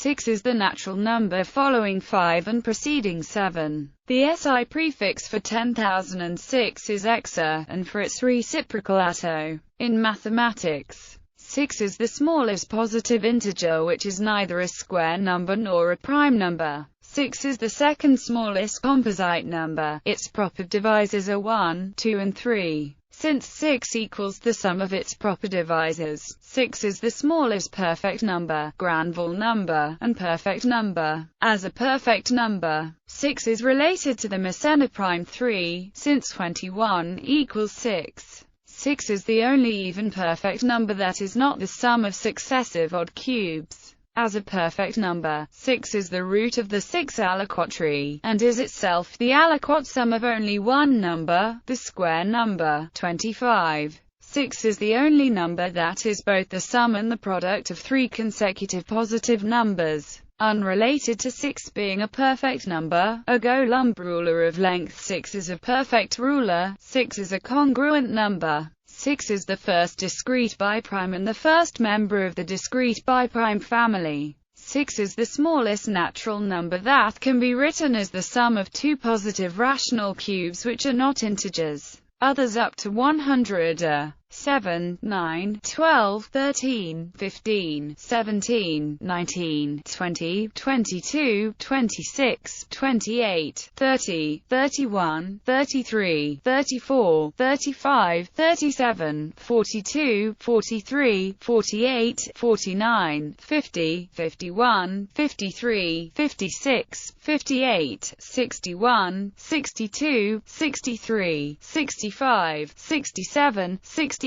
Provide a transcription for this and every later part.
6 is the natural number following 5 and preceding 7. The SI prefix for 10,006 is ℏ, and for its reciprocal atto. In mathematics, 6 is the smallest positive integer which is neither a square number nor a prime number. 6 is the second smallest composite number. Its proper divisors are 1, 2 and 3. Since 6 equals the sum of its proper divisors, 6 is the smallest perfect number, Granville number, and perfect number. As a perfect number, 6 is related to the Mersenne prime 3, since 21 equals 6. 6 is the only even perfect number that is not the sum of successive odd cubes. As a perfect number, 6 is the root of the 6 aliquotry, and is itself the aliquot sum of only one number, the square number, 25. 6 is the only number that is both the sum and the product of three consecutive positive numbers. Unrelated to 6 being a perfect number, a Golomb ruler of length 6 is a perfect ruler. 6 is a congruent number. 6 is the first discrete biprime and the first member of the discrete biprime family. 6 is the smallest natural number that can be written as the sum of two positive rational cubes which are not integers. Others up to 100 are 7, 9, 12, 13, 15, 17, 19, 20, 22, 26, 28, 30, 31, 33, 34, 35, 37, 42, 43, 48, 49, 50, 51, 53, 56, 58, 61, 62, 63, 65, 67, 68,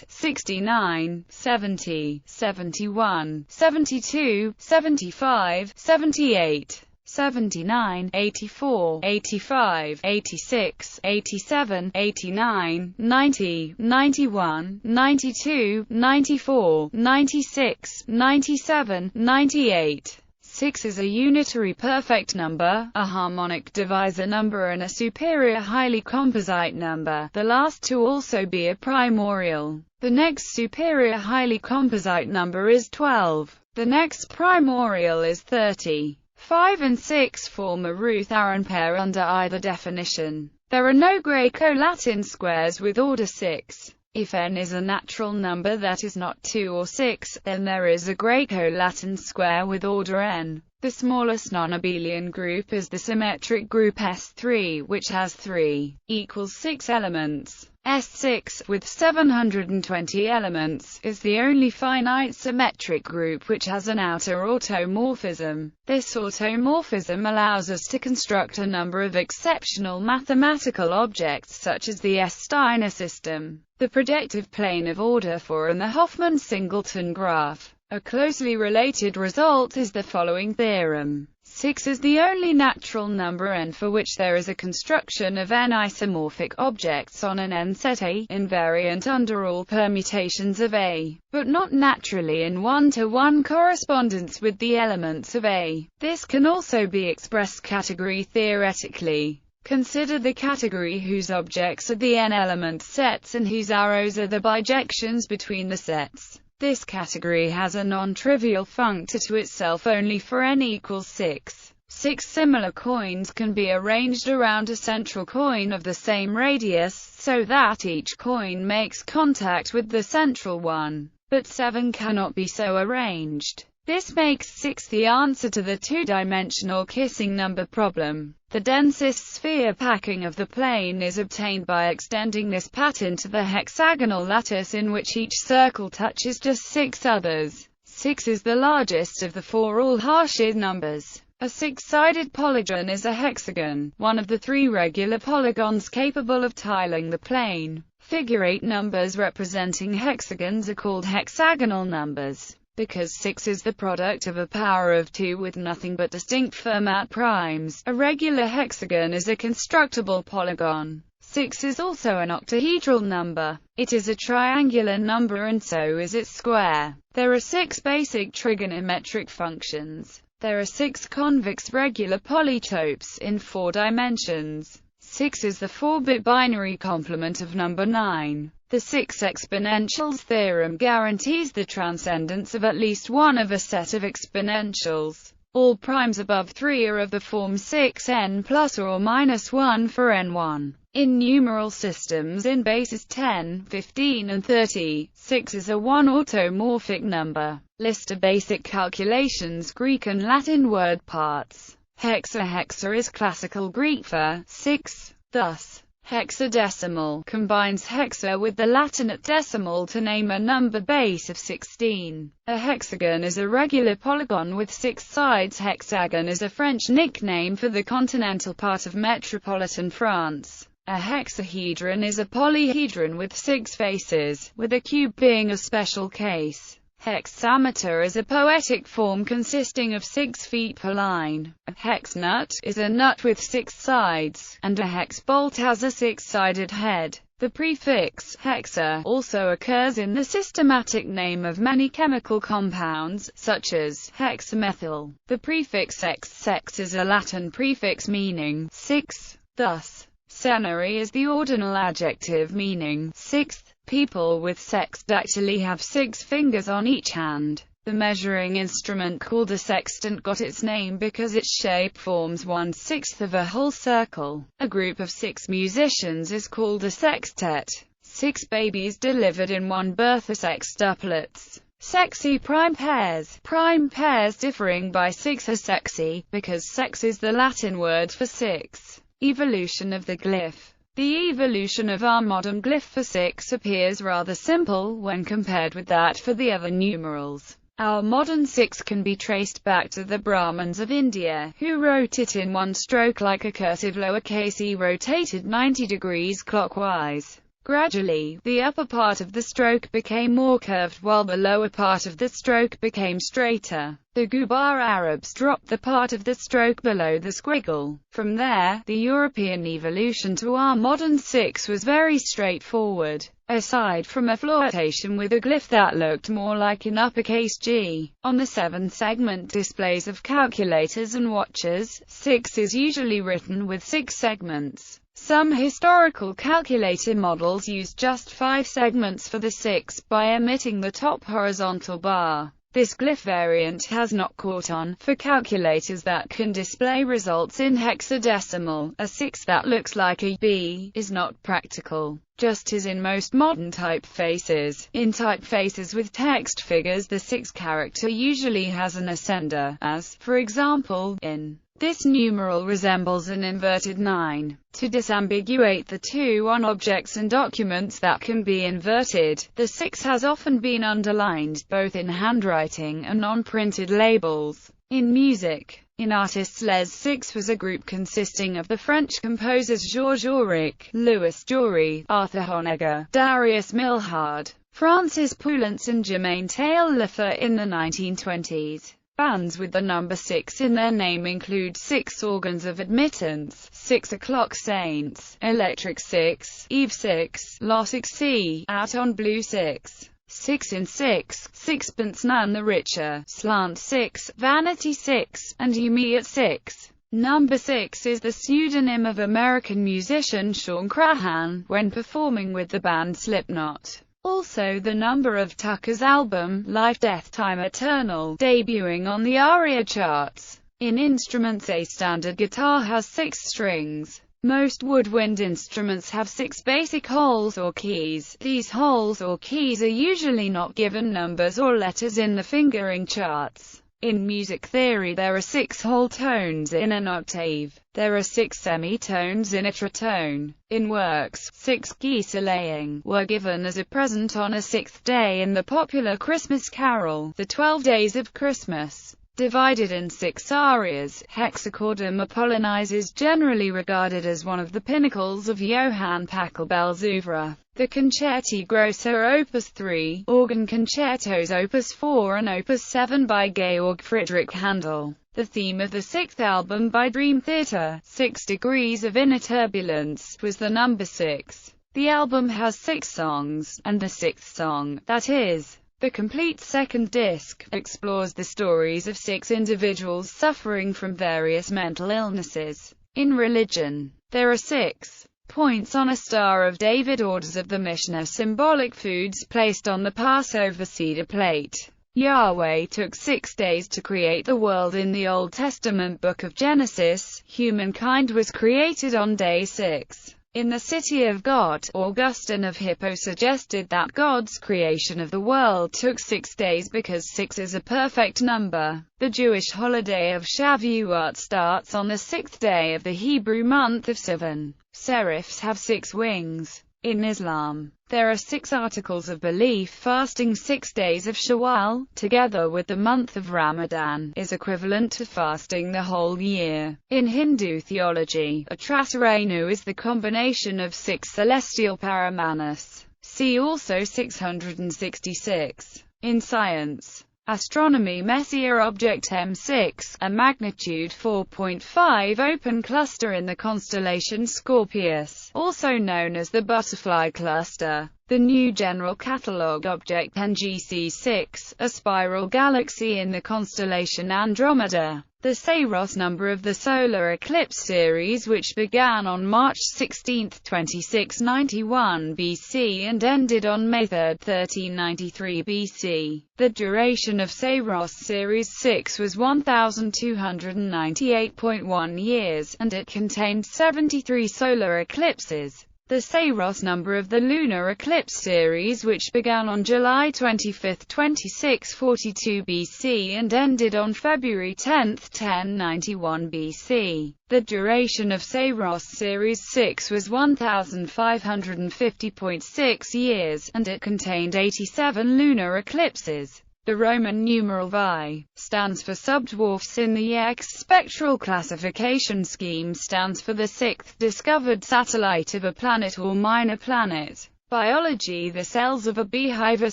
69, 70, 71, 72, 75, 78, 79, 84, 85, 86, 87, 89, 90, 91, 92, 94, 96, 97, 98. 6 is a unitary perfect number, a harmonic divisor number and a superior highly composite number, the last to also be a primorial. The next superior highly composite number is 12. The next primorial is 30. 5 and 6 form a Ruth-Aron pair under either definition. There are no Greco-Latin squares with order 6. If n is a natural number that is not 2 or 6, then there is a Greco-Latin square with order n. The smallest non-abelian group is the symmetric group S3, which has 3 equals 6 elements. S6, with 720 elements, is the only finite symmetric group which has an outer automorphism. This automorphism allows us to construct a number of exceptional mathematical objects such as the S-Steiner system, the projective plane of order 4 and the Hoffmann-Singleton graph. A closely related result is the following theorem. 6 is the only natural number n for which there is a construction of n isomorphic objects on an n set A, invariant under all permutations of A, but not naturally in one-to-one correspondence with the elements of A. This can also be expressed category theoretically. Consider the category whose objects are the n-element sets and whose arrows are the bijections between the sets. This category has a non-trivial functor to itself only for n equals 6. 6 similar coins can be arranged around a central coin of the same radius, so that each coin makes contact with the central one. But 7 cannot be so arranged. This makes 6 the answer to the two-dimensional kissing number problem. The densest sphere packing of the plane is obtained by extending this pattern to the hexagonal lattice in which each circle touches just 6 others. 6 is the largest of the 4 all-Harshad numbers. A 6-sided polygon is a hexagon, one of the 3 regular polygons capable of tiling the plane. Figure 8 numbers representing hexagons are called hexagonal numbers. Because 6 is the product of a power of 2 with nothing but distinct Fermat primes, a regular hexagon is a constructible polygon. 6 is also an octahedral number. It is a triangular number and so is its square. There are 6 basic trigonometric functions. There are 6 convex regular polytopes in 4 dimensions. 6 is the 4-bit binary complement of number 9. The 6 exponentials theorem guarantees the transcendence of at least one of a set of exponentials. All primes above 3 are of the form 6n plus or minus 1 for n1. In numeral systems in bases 10, 15 and 30, 6 is a one-automorphic number. List of basic calculations. Greek and Latin word parts. Hexa is classical Greek for 6. Thus, hexadecimal combines hexa with the Latinate decimal to name a number base of 16. A hexagon is a regular polygon with 6 sides. Hexagon is a French nickname for the continental part of metropolitan France. A hexahedron is a polyhedron with 6 faces, with a cube being a special case. Hexameter is a poetic form consisting of 6 feet per line. A hexnut is a nut with 6 sides, and a hexbolt has a 6-sided head. The prefix hexa also occurs in the systematic name of many chemical compounds, such as hexamethyl. The prefix sex is a Latin prefix meaning 6. Thus, senary is the ordinal adjective meaning 6th. People with sexdactyly have 6 fingers on each hand. The measuring instrument called a sextant got its name because its shape forms 1/6 of a whole circle. A group of 6 musicians is called a sextet. 6 babies delivered in one birth are sextuplets. Sexy prime pairs differing by 6 are sexy, because sex is the Latin word for 6. Evolution of the glyph. The evolution of our modern glyph for 6 appears rather simple when compared with that for the other numerals. Our modern 6 can be traced back to the Brahmins of India, who wrote it in one stroke like a cursive lowercase e rotated 90 degrees clockwise. Gradually, the upper part of the stroke became more curved while the lower part of the stroke became straighter. The Gubar Arabs dropped the part of the stroke below the squiggle. From there, the European evolution to our modern 6 was very straightforward. Aside from a flirtation with a glyph that looked more like an uppercase G, on the 7-segment displays of calculators and watches, 6 is usually written with 6 segments. Some historical calculator models used just 5 segments for the 6, by omitting the top horizontal bar. This glyph variant has not caught on. For calculators that can display results in hexadecimal, a 6 that looks like a B is not practical. Just as in most modern typefaces, in typefaces with text figures the 6 character usually has an ascender, as, for example, in this numeral resembles an inverted 9. To disambiguate the 2 on objects and documents that can be inverted, the 6 has often been underlined, both in handwriting and on printed labels. In music, in artists Les 6 was a group consisting of the French composers Georges Auric, Louis Jory, Arthur Honegger, Darius Milhaud, Francis Poulenc and Germain Taillefer in the 1920s. Bands with the number 6 in their name include 6 Organs of Admittance, 6 O'Clock Saints, Electric 6, Eve 6, La 6, Out on Blue 6, 6 in 6, Sixpence None the Richer, Slant 6, Vanity 6, and You Me at 6. Number 6 is the pseudonym of American musician Sean Crahan, when performing with the band Slipknot. Also the number of Tucker's album, Life Death Time Eternal, debuting on the ARIA charts. In instruments, a standard guitar has 6 strings. Most woodwind instruments have 6 basic holes or keys. These holes or keys are usually not given numbers or letters in the fingering charts. In music theory there are 6 whole tones in an octave. There are 6 semitones in a tritone. In works, 6 geese a-laying were given as a present on a 6th day in the popular Christmas carol, The 12 Days of Christmas. Divided in 6 arias, hexachordum Apollonize is generally regarded as one of the pinnacles of Johann Pachelbel's oeuvre. The Concerti Grosser Opus 3, organ concertos Opus 4 and Opus 7 by Georg Friedrich Handel. The theme of the 6th album by Dream Theater, 6 Degrees of Inner Turbulence, was the number 6. The album has 6 songs, and the 6th song, that is, the complete second disc, explores the stories of 6 individuals suffering from various mental illnesses. In religion, There are 6 points on a Star of David orders of the Mishnah, symbolic foods placed on the Passover Seder plate. Yahweh took 6 days to create the world. In the Old Testament book of Genesis, humankind was created on day 6. In the City of God, Augustine of Hippo suggested that God's creation of the world took 6 days because 6 is a perfect number. The Jewish holiday of Shavuot starts on the 6th day of the Hebrew month of Sivan. Seraphs have 6 wings. In Islam, there are 6 articles of belief. Fasting 6 days of Shawwal, together with the month of Ramadan, is equivalent to fasting the whole year. In Hindu theology, Atratarenu is the combination of 6 celestial paramanas. See also 666. In science, astronomy, Messier object M6, a magnitude 4.5 open cluster in the constellation Scorpius, also known as the butterfly cluster. The New General Catalogue object NGC6, a spiral galaxy in the constellation Andromeda. The Saros number of the solar eclipse series, which began on March 16, 2691 BC and ended on May 3, 1393 BC. The duration of Saros series 6 was 1298.1 years, and it contained 73 solar eclipses. The Saros number of the lunar eclipse series, which began on July 25, 2642 BC and ended on February 10, 1091 BC. The duration of Saros series 6 was 1550.6 years, and it contained 87 lunar eclipses. The Roman numeral VI stands for subdwarfs in the X spectral classification scheme, stands for the 6th discovered satellite of a planet or minor planet. Biology, the cells of a beehive are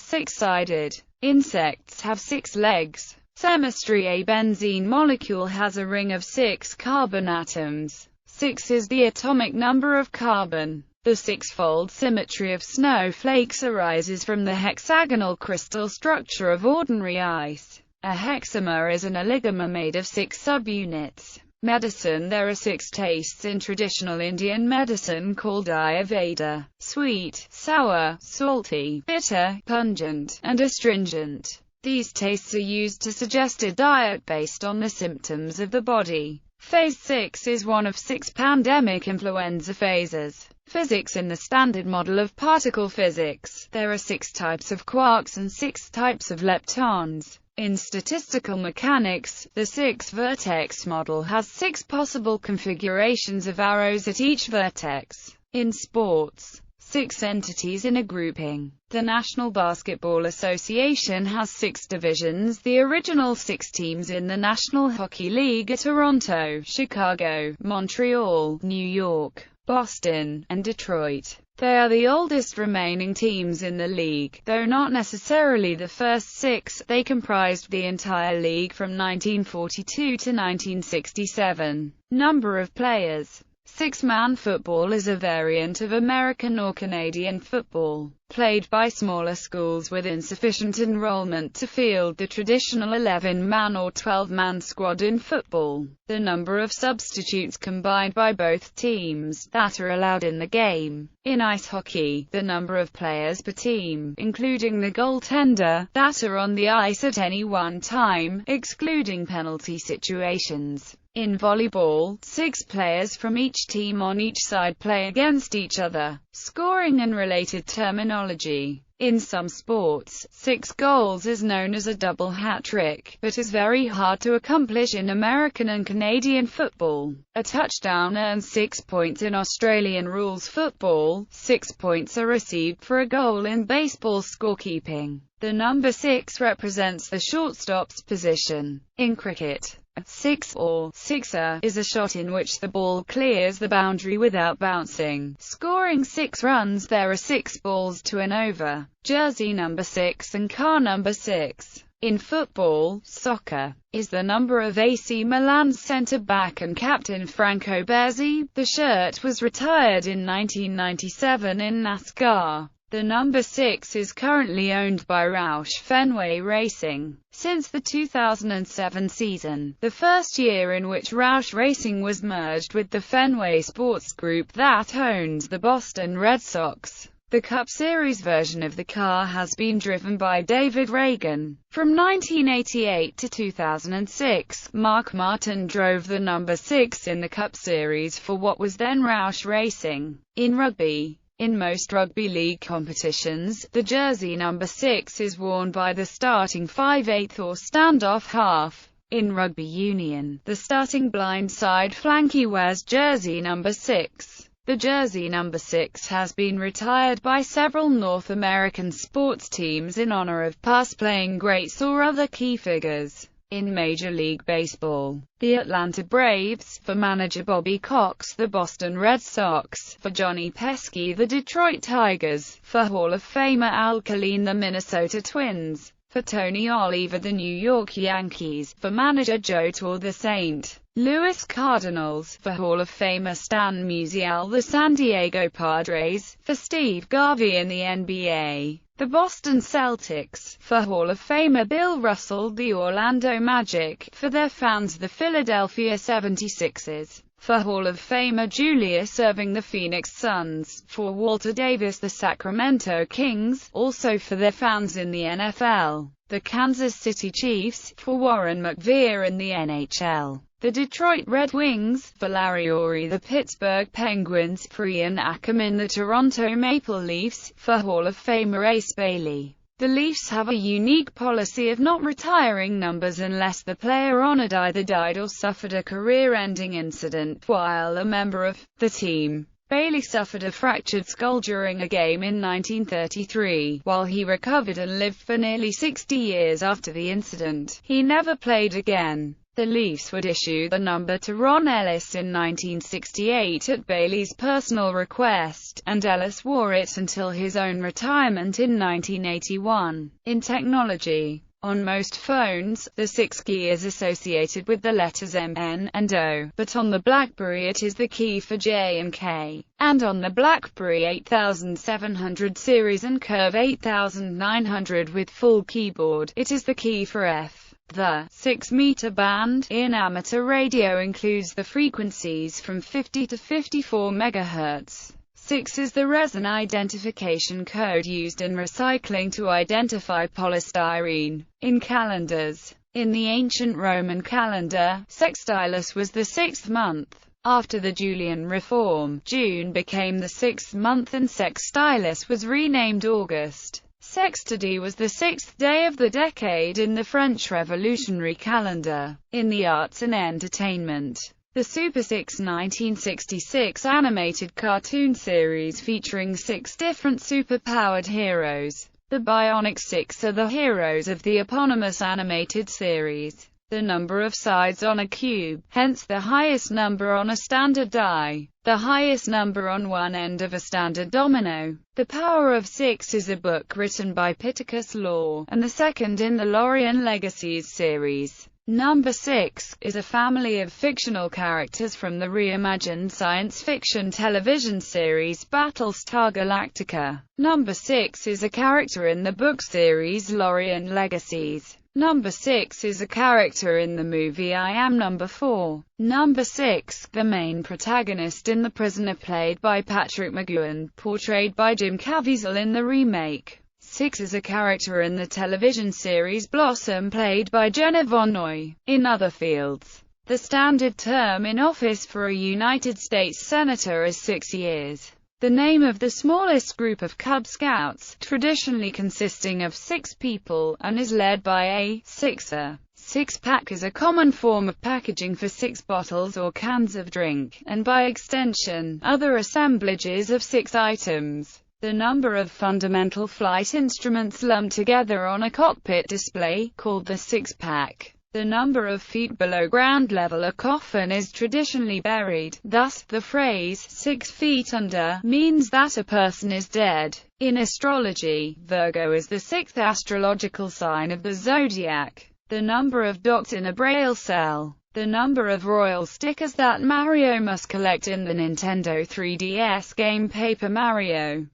6-sided. Insects have 6 legs. Chemistry, a benzene molecule has a ring of 6 carbon atoms. 6 is the atomic number of carbon. The 6-fold symmetry of snowflakes arises from the hexagonal crystal structure of ordinary ice. A hexamer is an oligomer made of 6 subunits. Medicine, there are 6 tastes in traditional Indian medicine called Ayurveda: sweet, sour, salty, bitter, pungent, and astringent. These tastes are used to suggest a diet based on the symptoms of the body. Phase 6 is one of 6 pandemic influenza phases. Physics, in the standard model of particle physics, there are 6 types of quarks and 6 types of leptons. In statistical mechanics, the 6-vertex model has 6 possible configurations of arrows at each vertex. In sports, 6 entities in a grouping. The National Basketball Association has 6 divisions. The original 6 teams in the National Hockey League are Toronto, Chicago, Montreal, New York, Boston, and Detroit. They are the oldest remaining teams in the league, though not necessarily the first 6. They comprised the entire league from 1942 to 1967. Number of players. 6-man football is a variant of American or Canadian football, played by smaller schools with insufficient enrollment to field the traditional 11-man or 12-man squad in football. The number of substitutes combined by both teams that are allowed in the game. In ice hockey, the number of players per team, including the goaltender, that are on the ice at any one time, excluding penalty situations. In volleyball, 6 players from each team on each side play against each other. Scoring and related terminology. In some sports, 6 goals is known as a double hat trick, but is very hard to accomplish in American and Canadian football. A touchdown earns 6 points in Australian rules football. 6 points are received for a goal in baseball scorekeeping. The number 6 represents the shortstop's position. In cricket, a 6 or sixer is a shot in which the ball clears the boundary without bouncing, scoring 6 runs. There are 6 balls to an over. Jersey number 6 and car number 6. In football, soccer is the number of AC Milan's centre-back and captain Franco Bezzi. The shirt was retired in 1997 in NASCAR. The number 6 is currently owned by Roush Fenway Racing. Since the 2007 season, the first year in which Roush Racing was merged with the Fenway Sports Group that owns the Boston Red Sox, the Cup Series version of the car has been driven by David Reagan. From 1988 to 2006, Mark Martin drove the number 6 in the Cup Series for what was then Roush Racing. In rugby, in most rugby league competitions, the jersey number 6 is worn by the starting 5/8 or stand-off half. In rugby union, the starting blindside flankie wears jersey number 6. The jersey number 6 has been retired by several North American sports teams in honor of past playing greats or other key figures. In Major League Baseball, the Atlanta Braves, for manager Bobby Cox; the Boston Red Sox, for Johnny Pesky; the Detroit Tigers, for Hall of Famer Al Kaline; the Minnesota Twins, for Tony Oliver; the New York Yankees, for manager Joe Torre; the St. Louis Cardinals, for Hall of Famer Stan Musial; the San Diego Padres, for Steve Garvey; in the NBA, the Boston Celtics, for Hall of Famer Bill Russell; the Orlando Magic, for their fans; the Philadelphia 76ers, for Hall of Famer Julius Erving; the Phoenix Suns, for Walter Davis; the Sacramento Kings, also for their fans in the NFL; the Kansas City Chiefs, for Warren McVeigh; in the NHL, the Detroit Red Wings, for Larry O'Ree; the Pittsburgh Penguins, for Ian Ackerman; the Toronto Maple Leafs, for Hall of Famer Ace Bailey. The Leafs have a unique policy of not retiring numbers unless the player honored either died or suffered a career-ending incident while a member of the team. Bailey suffered a fractured skull during a game in 1933. While he recovered and lived for nearly 60 years after the incident, he never played again. The Leafs would issue the number to Ron Ellis in 1968 at Bailey's personal request, and Ellis wore it until his own retirement in 1981. In technology, on most phones, the 6 key is associated with the letters M, N, and O, but on the BlackBerry it is the key for J and K, and on the BlackBerry 8700 series and Curve 8900 with full keyboard, it is the key for F. The 6-meter band in amateur radio includes the frequencies from 50 to 54 MHz. 6 is the resin identification code used in recycling to identify polystyrene. In calendars, in the ancient Roman calendar, Sextilis was the 6th month. After the Julian reform, June became the 6th month and Sextilis was renamed August. Sextidy was the 6th day of the decade in the French Revolutionary calendar. In the arts and entertainment, the Super 6 1966 animated cartoon series featuring 6 different super-powered heroes. The Bionic Six are the heroes of the eponymous animated series. The number of sides on a cube, hence the highest number on a standard die, the highest number on one end of a standard domino. The Power of 6 is a book written by Pittacus Law, and the second in the Lorien Legacies series. Number 6 is a family of fictional characters from the reimagined science fiction television series Battlestar Galactica. Number 6 is a character in the book series Lorien Legacies. Number 6 is a character in the movie I Am Number 4. Number 6, the main protagonist in The Prisoner, played by Patrick McGoohan, portrayed by Jim Caviezel in the remake. 6 is a character in the television series Blossom, played by Jenna Von Noy. In other fields, the standard term in office for a United States Senator is 6 years. The name of the smallest group of Cub Scouts, traditionally consisting of 6 people, and is led by a sixer. 6-pack is a common form of packaging for 6 bottles or cans of drink, and by extension, other assemblages of 6 items. The number of fundamental flight instruments lumped together on a cockpit display, called the 6-pack. The number of feet below ground level a coffin is traditionally buried. Thus, the phrase 6 feet under means that a person is dead. In astrology, Virgo is the 6th astrological sign of the zodiac. The number of dots in a braille cell. The number of royal stickers that Mario must collect in the Nintendo 3DS game Paper Mario.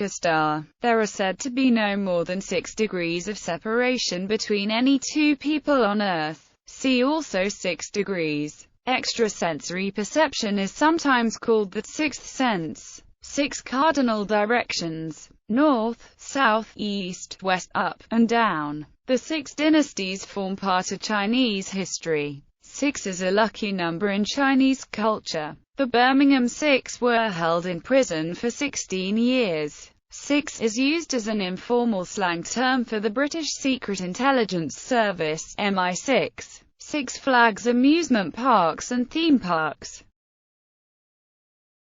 Star. There are said to be no more than 6 degrees of separation between any two people on Earth. See also 6 degrees. Extrasensory perception is sometimes called the sixth sense. 6 cardinal directions: north, south, east, west, up, and down. The 6 dynasties form part of Chinese history. 6 is a lucky number in Chinese culture. The Birmingham Six were held in prison for 16 years. 6 is used as an informal slang term for the British Secret Intelligence Service, MI6. Six Flags amusement parks and theme parks.